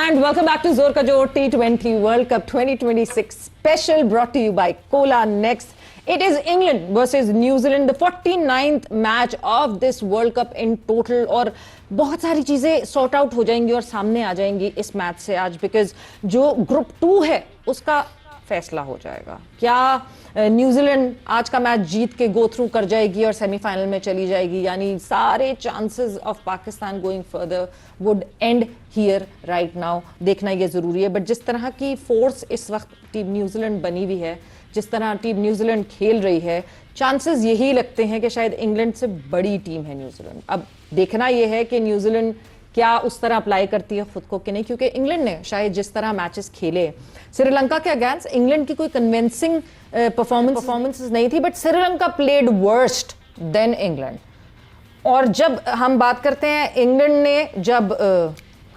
And welcome back to Zor Ka Jor T20 World Cup 2026 special brought to you by Cola Next. It is England versus New Zealand, the 49th match of this World Cup in total. और बहुत सारी चीजें sort out हो जाएंगी और सामने आ जाएंगी इस मैच से आज, बिकॉज जो ग्रुप 2 है उसका फैसला हो जाएगा। क्या न्यूजीलैंड आज का मैच जीत के गो थ्रू कर जाएगी और सेमीफाइनल में चली जाएगी, यानी सारे chances of Pakistan going further would and here right now. देखना ये जरूरी है, बट जिस तरह की फोर्स इस वक्त टीम न्यूजीलैंड बनी हुई है, जिस तरह टीम न्यूजीलैंड खेल रही है, चांसेस यही लगते हैं कि शायद इंग्लैंड से बड़ी टीम है न्यूजीलैंड। अब देखना यह है कि न्यूजीलैंड क्या उस तरह अप्लाई करती है खुद को कि नहीं, क्योंकि इंग्लैंड ने शायद जिस तरह मैचेस खेले श्रीलंका के अगेंस्ट, इंग्लैंड की कोई कन्विंसिंग परफॉर्मेंसेस नहीं थी, but Sri Lanka played worst then England. और जब हम बात करते हैं इंग्लैंड ने जब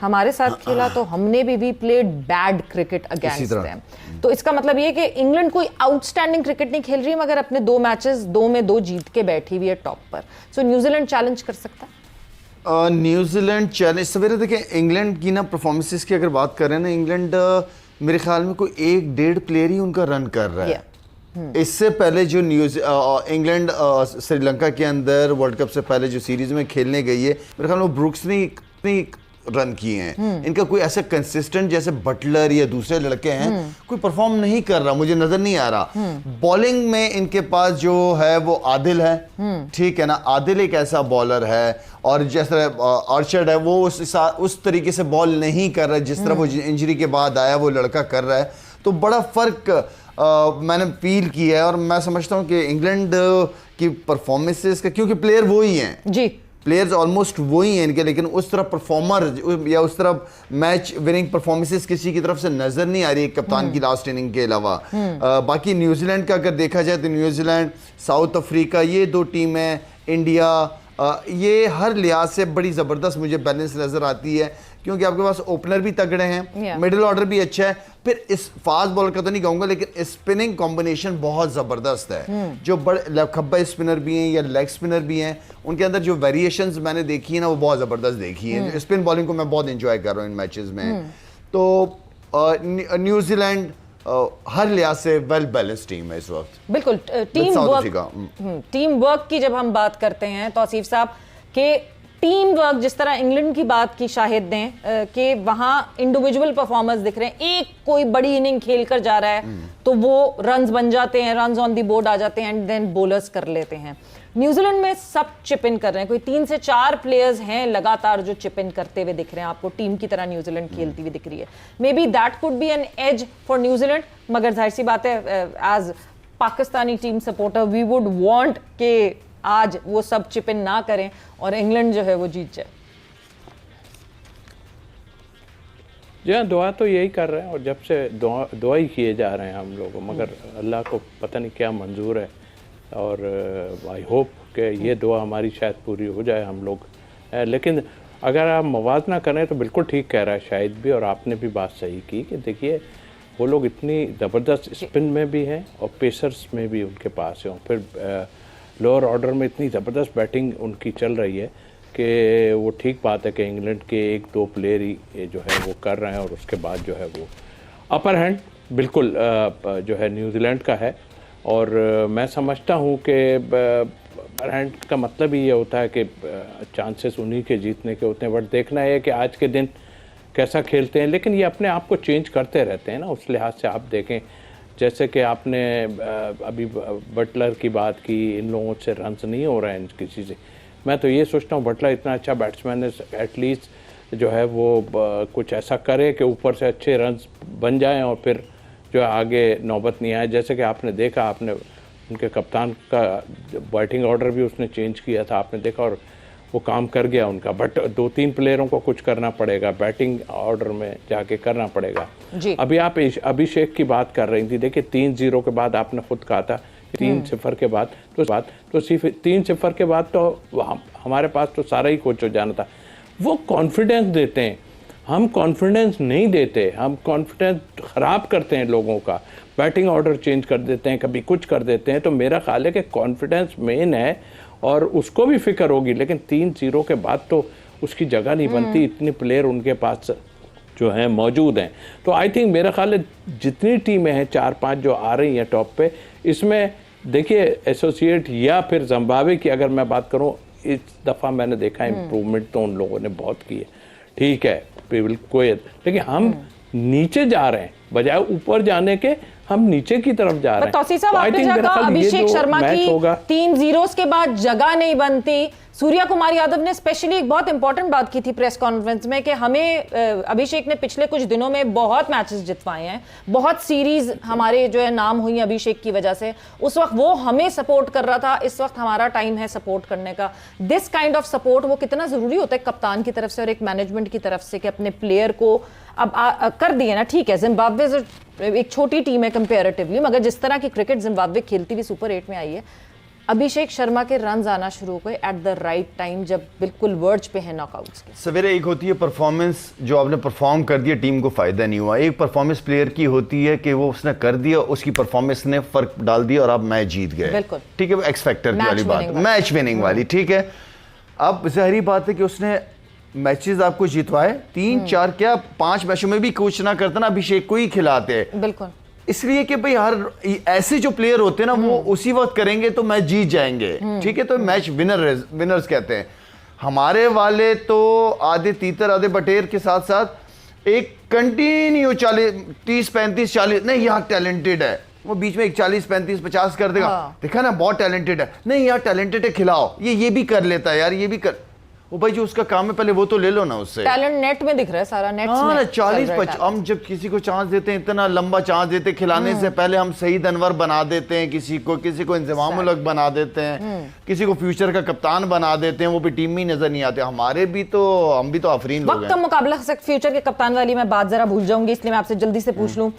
हमारे साथ खेला तो हमने भी played bad cricket against them. तो इसका मतलब ये कि इंग्लैंड कोई आउटस्टैंडिंग क्रिकेट नहीं खेल रही, मगर अपने 2 मैचेस 2 में 2 जीत के बैठी हुई है टॉप पर। सो न्यूजीलैंड चैलेंज कर सकता है। न्यूजीलैंड चैलेंज सवेरे देखिए, इंग्लैंड की ना परफॉर्मेंसेस की अगर बात करें ना, इंग्लैंड मेरे ख्याल में कोई 1-1.5 प्लेयर ही उनका रन कर रहा है। इससे पहले जो इंग्लैंड श्रीलंका के अंदर वर्ल्ड कप से पहले जो सीरीज में खेलने गई है, मेरे ख्याल में ब्रुक्स ने इतनी रन किए हैं। इनका कोई ऐसे कंसिस्टेंट जैसे बटलर या दूसरे लड़के हैं कोई परफॉर्म नहीं कर रहा, मुझे नजर नहीं आ रहा। बॉलिंग में इनके पास जो है वो आदिल है, ठीक है ना, आदिल एक ऐसा बॉलर है, और जैसे आर्चर्ड है वो उस तरीके से बॉल नहीं कर रहा है जिस तरह वो इंजरी के बाद आया वो लड़का कर रहा है। तो बड़ा फर्क मैंने फील किया है, और मैं समझता हूँ कि इंग्लैंड की परफॉर्मेंसेस का, क्योंकि प्लेयर वो ही हैं जी, प्लेयर्स ऑलमोस्ट वही हैं इनके, लेकिन उस तरह परफॉर्मर या उस तरह मैच विनिंग परफॉर्मेंसेस किसी की तरफ से नजर नहीं आ रही कप्तान की लास्ट इनिंग के अलावा। बाकी न्यूजीलैंड का अगर देखा जाए तो न्यूजीलैंड, साउथ अफ्रीका, ये 2 टीमें, इंडिया, ये हर लिहाज से बड़ी ज़बरदस्त मुझे बैलेंस नज़र आती है, क्योंकि आपके पास ओपनर भी तगड़े हैं, मिडिल ऑर्डर भी अच्छा है, फिर इस फास्ट बॉलर का तो नहीं कहूंगा, लेकिन स्पिनिंग कॉम्बिनेशन बहुत ज़बरदस्त है। जो बड़े खब्बा स्पिनर भी हैं या लेग स्पिनर भी हैं, उनके अंदर जो वेरिएशंस मैंने देखी है ना वो बहुत ज़बरदस्त देखी है। स्पिन बॉलिंग को मैं बहुत इंजॉय कर रहा हूँ इन मैचेस में। तो न्यूजीलैंड हर लिहाज से वेल बैलेंस्ड टीम है इस वक्त। बिल्कुल टीम वर्क की जब हम बात करते हैं तो आसिफ साहब के टीम वर्क, जिस तरह इंग्लैंड की बात की शाहिद दें कि वहां इंडिविजुअल परफॉर्मेंस दिख रहे हैं, एक कोई बड़ी इनिंग खेल कर जा रहा है तो वो रन्स बन जाते हैं, रन्स ऑन दी बोर्ड आ जाते हैं एंड देन बॉलर्स कर लेते हैं। न्यूजीलैंड में सब चिप इन कर रहे हैं, कोई 3 से 4 प्लेयर्स हैं लगातार जो चिप इन करते हुए दिख रहे हैं, आपको टीम की तरह न्यूजीलैंड खेलती हुई दिख रही है। Maybe that could be an edge for New Zealand, मगर जाहिर सी बात है as Pakistani team supporter we would want कि आज वो सब चिप इन ना करें और इंग्लैंड जो है वो जीत जाए। जी हाँ, दुआ तो यही कर रहे हैं, और जब से दुआ ही किए जा रहे हैं हम लोग, मगर अल्लाह को पता नहीं क्या मंजूर है, और आई होप कि ये दुआ हमारी शायद पूरी हो जाए हम लोग। लेकिन अगर आप मवाजना करें तो बिल्कुल ठीक कह रहा है शाहिद भी, और आपने भी बात सही की कि देखिए वो लोग इतनी ज़बरदस्त स्पिन में भी हैं और पेसर्स में भी उनके पास हैं, और फिर लोअर ऑर्डर में इतनी ज़बरदस्त बैटिंग उनकी चल रही है कि वो ठीक बात है कि इंग्लैंड के 1-2 प्लेयर ही जो है वो कर रहे हैं, और उसके बाद जो है वो अपर हैंड बिल्कुल जो है न्यूजीलैंड का है। और मैं समझता हूँ कि अपर हैंड का मतलब ही ये होता है कि चांसेस उन्हीं के जीतने के होते हैं, बट देखना है कि आज के दिन कैसा खेलते हैं। लेकिन ये अपने आप को चेंज करते रहते हैं ना, उस लिहाज से आप देखें जैसे कि आपने अभी बटलर की बात की, इन लोगों से रन्स नहीं हो रहे हैं किसी से। मैं तो ये सोचता हूँ बटलर इतना अच्छा बैट्समैन है, एटलीस्ट जो है वो कुछ ऐसा करे कि ऊपर से अच्छे रन्स बन जाएं और फिर जो है आगे नौबत नहीं आए। जैसे कि आपने देखा, आपने उनके कप्तान का बैटिंग ऑर्डर भी उसने चेंज किया था, आपने देखा, और वो काम कर गया उनका। बट 2-3 प्लेयरों को कुछ करना पड़ेगा, बैटिंग ऑर्डर में जाके करना पड़ेगा जी। अभी आप अभिषेक की बात कर रही थी, देखिए 3-0 के बाद आपने खुद कहा था 3-0 के बाद तो सिर्फ 3-0 के बाद तो हमारे पास तो सारा ही कोच हो जाना था। वो कॉन्फिडेंस देते हैं, हम कॉन्फिडेंस नहीं देते, हम कॉन्फिडेंस ख़राब करते हैं लोगों का, बैटिंग ऑर्डर चेंज कर देते हैं, कभी कुछ कर देते हैं। तो मेरा ख्याल है कि कॉन्फिडेंस मेन है और उसको भी फिक्र होगी, लेकिन 3-0 के बाद तो उसकी जगह नहीं बनती, इतने प्लेयर उनके पास जो हैं मौजूद हैं। तो आई थिंक मेरा ख्याल है जितनी टीमें हैं 4-5 जो आ रही हैं टॉप पे, इसमें देखिए एसोसिएट या फिर जिम्बाब्वे की अगर मैं बात करूं, इस दफ़ा मैंने देखा इम्प्रूवमेंट तो उन लोगों ने बहुत की है, ठीक है कोई, लेकिन हम नीचे जा रहे हैं बजाय ऊपर जाने के, हम नीचे की तरफ जा रहे हैं। तौसीफ साहब, तो I आपने think मेरा जगह ख्याल ये अभिषेक जो शर्मा मैच की होगा, 3 जीरोस के बाद जगह नहीं बनती। सूर्या कुमार यादव ने स्पेशली एक बहुत इंपॉर्टेंट बात की थी प्रेस कॉन्फ्रेंस में कि हमें अभिषेक ने पिछले कुछ दिनों में बहुत मैचेस जितवाए हैं, बहुत सीरीज हमारे जो है नाम हुई अभिषेक की वजह से। उस वक्त वो हमें सपोर्ट कर रहा था, इस वक्त हमारा टाइम है सपोर्ट करने का। दिस काइंड ऑफ सपोर्ट वो कितना जरूरी होता है कप्तान की तरफ से और एक मैनेजमेंट की तरफ से कि अपने प्लेयर को अब कर दिए ना, ठीक है जिम्बाब्वे एक छोटी टीम है कंपेरेटिवली, मगर जिस तरह की क्रिकेट जिम्बाब्वे खेलती हुई सुपर 8 में आई है, अभिषेक शर्मा के रन आना शुरू हो गए एट द राइट टाइम जब बिल्कुल वर्ज पे है नॉकआउट्स के। सवेरे एक होती है परफॉर्मेंस, जो आपने परफॉर्म कर दिया टीम को फायदा नहीं हुआ। एक परफॉर्मेंस प्लेयर की होती है कि वो उसने कर दिया, उसकी परफॉर्मेंस ने फर्क डाल दिया और आप मैच जीत गए। बिल्कुल ठीक है, एक्स फैक्टर की वाली बात, मैच विनिंग वाली, ठीक है। अब ज़ाहिर बात है कि उसने मैचेस आपको जितवाए, 3-4 क्या 5 मैचों में भी कोच ना करता ना अभिषेक को ही खिलाते हैं। बिल्कुल, इसलिए कि भाई हर ऐसे जो प्लेयर होते हैं ना वो उसी वक्त करेंगे तो मैच जीत जाएंगे, ठीक है। तो मैच विनर्स कहते हैं। हमारे वाले तो आधे तीतर आधे बटेर के साथ साथ एक कंटिन्यू 30-35-40 नहीं यहाँ टैलेंटेड है, वो बीच में एक 40-35-50 कर देगा। देखा ना बहुत टैलेंटेड है, नहीं यार टैलेंटेड है खिलाओ, ये भी कर लेता है यार, ये भी कर, वो भाई जो उसका काम है पहले वो तो ले लो ना उससे। टैलेंट नेट में दिख रहा है सारा, नेट में ना 40-50 हम जब किसी को चांस देते हैं, इतना लंबा चांस देते हैं, खिलाने से पहले हम सईद अनवर बना देते हैं, किसी को इंजमाम उल हक बना देते हैं, किसी को फ्यूचर का कप्तान बना देते हैं, वो भी टीम में ही नजर नहीं आते। हमारे भी तो हम भी तो अफरीन लोग हैं। वक्त का मुकाबला फ्यूचर के कप्तान वाली मैं बात जरा भूल जाऊंगी, इसलिए मैं आपसे जल्दी से पूछ लूं।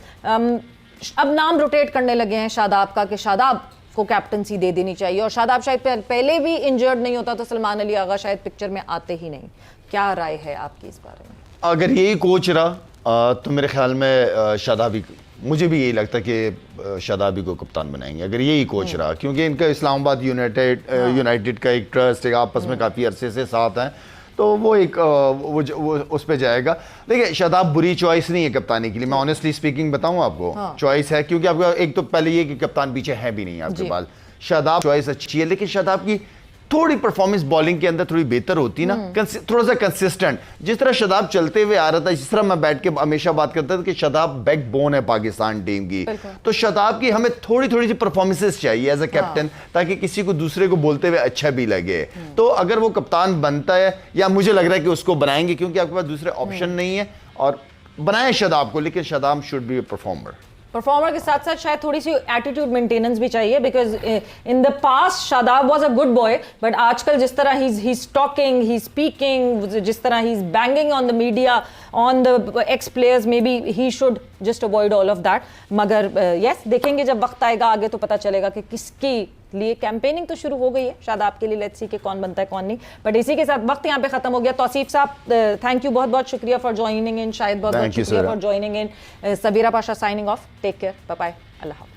अब नाम रोटेट करने लगे हैं शादाब का कि शादाब को कैप्टनसी दे देनी चाहिए, और शादाब शायद पहले भी इंजर्ड नहीं होता तो सलमान अली आगा शायद पिक्चर में आते ही नहीं। क्या राय है आपकी इस बारे में? अगर यही कोच रहा तो मेरे ख्याल में शादाबी, मुझे भी यही लगता है कि शादाबी को कप्तान बनाएंगे अगर यही कोच रहा, क्योंकि इनका इस्लामाबाद यूनाइटेड का एक ट्रस्ट है, आपस में काफ़ी अरसे से साथ हैं, तो वो एक वो उस पे जाएगा। देखिए शादाब बुरी चॉइस नहीं है कप्तानी के लिए, मैं ऑनेस्टली स्पीकिंग बताऊं आपको, चॉइस है, क्योंकि आपका एक तो पहले ये कि कप्तान पीछे है भी नहीं आपके पास। शादाब चॉइस अच्छी है, लेकिन शादाब की थोड़ी परफॉर्मेंस बॉलिंग के अंदर थोड़ी बेहतर होती ना, थोड़ा सा कंसिस्टेंट, जिस तरह शादाब चलते हुए आ रहा था, जिस तरह मैं बैठ के हमेशा बात करता था कि शादाब बैकबोन है पाकिस्तान टीम की, तो शादाब की हमें थोड़ी थोड़ी सी परफॉर्मेंसेस चाहिए एज अ कैप्टन, ताकि किसी को दूसरे को बोलते हुए अच्छा भी लगे। तो अगर वो कप्तान बनता है, या मुझे लग रहा है कि उसको बनाएंगे, क्योंकि आपके पास दूसरे ऑप्शन नहीं है, और बनाए शादाब को, लेकिन Shadab should be a performer के साथ साथ शायद थोड़ी सी एटीट्यूड मेंटेनेंस भी चाहिए, because in the past Shadab was a good boy, but आजकल जिस तरह he is talking, he speaking, जिस तरह he is banging on the media, on the x players, may be he should just avoid all of that. मगर yes, देखेंगे जब वक्त आएगा आगे तो पता चलेगा कि किसकी लिए कैंपेनिंग तो शुरू हो गई है शादाब के लिए, लेट्स सी कि कौन बनता है कौन नहीं। बट इसी के साथ वक्त यहाँ पे खत्म हो गया। तौसीफ साहब, थैंक यू, बहुत बहुत शुक्रिया फॉर ज्वाइनिंग इन, शायद बहुत बहुत शुक्रिया for joining in. Sabira Pasha signing off, take care, bye bye, अल्लाह हाफ़िज़।